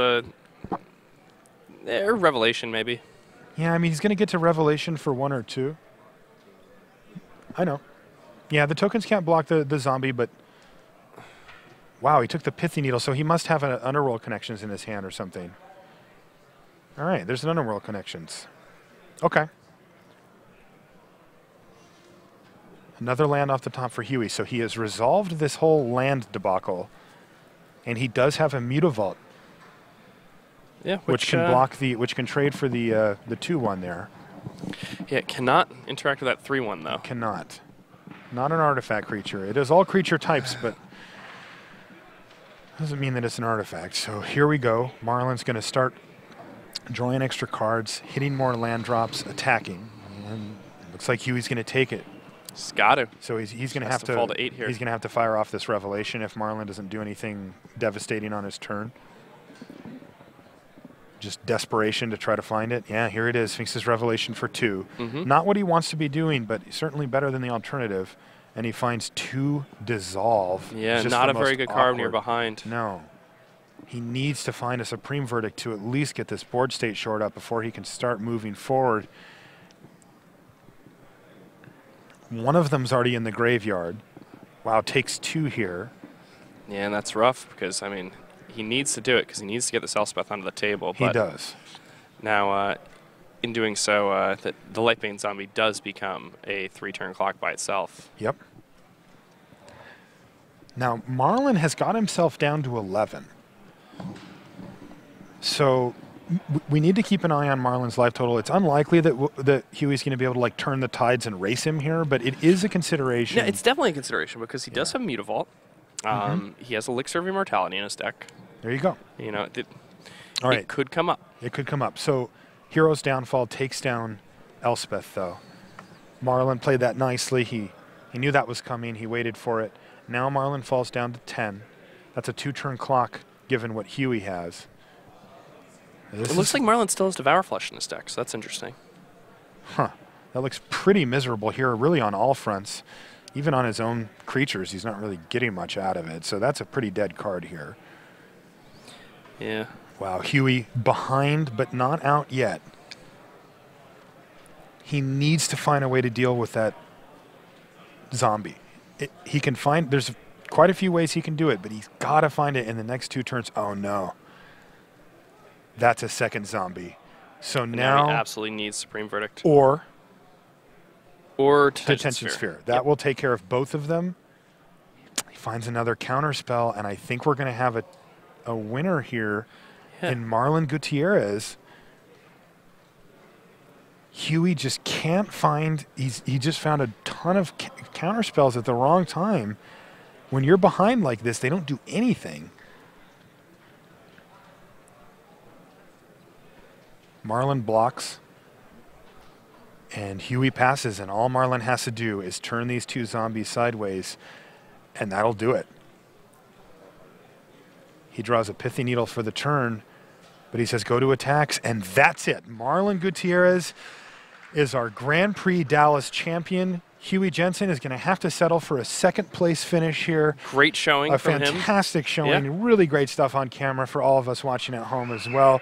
Revelation, maybe. Yeah, I mean, he's going to get to Revelation for 1 or 2. I know. Yeah, the tokens can't block the zombie, but... Wow, he took the Pithy Needle, so he must have an Underworld Connections in his hand or something. All right, there's an Underworld Connections. Okay. Another land off the top for Huey, so he has resolved this whole land debacle, and he does have a Mutavault. Yeah, which can block which can trade for the 2/1 there. Yeah, it cannot interact with that 3/1 though. Cannot. Not an artifact creature. It is all creature types, but doesn't mean that it's an artifact. So here we go. Marlon's going to start drawing extra cards, hitting more land drops, attacking, and it looks like Huey's going to take it. He's got to. So he's going to have to fall to 8 here. He's going to have to fire off this Revelation if Marlon doesn't do anything devastating on his turn. Just desperation to try to find it. Yeah, here it is. Sphinx's Revelation for 2. Not what he wants to be doing, but certainly better than the alternative. And he finds 2 Dissolve. Yeah, not a very good card when you're behind. No. He needs to find a Supreme Verdict to at least get this board state shored up before he can start moving forward. One of them's already in the graveyard. Wow, takes 2 here. Yeah, and that's rough because, I mean, he needs to do it because he needs to get this Elspeth onto the table. He does. Now, in doing so, the Lifebane zombie does become a 3-turn clock by itself. Yep. Now, Marlon has got himself down to 11. So we need to keep an eye on Marlon's life total. It's unlikely that Huey's going to be able to like turn the tides and race him here, but it is a consideration. Yeah, it's definitely a consideration because he does have Mutavault. He has Elixir of Immortality in his deck. There you go. You know, All right. it could come up. It could come up. So Hero's Downfall takes down Elspeth, though. Marlon played that nicely. He knew that was coming. He waited for it. Now Marlon falls down to 10. That's a 2-turn clock given what Huey has. It looks like Marlon still has Devour Flesh in his deck, so that's interesting. Huh. That looks pretty miserable here, really on all fronts. Even on his own creatures, he's not really getting much out of it. So that's a pretty dead card here. Yeah. Wow, Huey behind but not out yet. He needs to find a way to deal with that zombie. He can find, there's quite a few ways he can do it, but he's got to find it in the next 2 turns. Oh, no. That's a second zombie. So now he absolutely needs Supreme Verdict. Or Detention Sphere. That will take care of both of them. He finds another counter spell, and I think we're going to have a winner here in Marlon Gutierrez. Huey just can't find, he just found a ton of counter spells at the wrong time. When you're behind like this, they don't do anything. Marlon blocks, and Huey passes, and all Marlon has to do is turn these 2 zombies sideways, and that'll do it. He draws a Pithy Needle for the turn, but he says go to attacks, and that's it. Marlon Gutierrez is our Grand Prix Dallas champion. Huey Jensen is going to have to settle for a 2nd place finish here. Great showing from him. A fantastic showing. Yeah. Really great stuff on camera for all of us watching at home as well.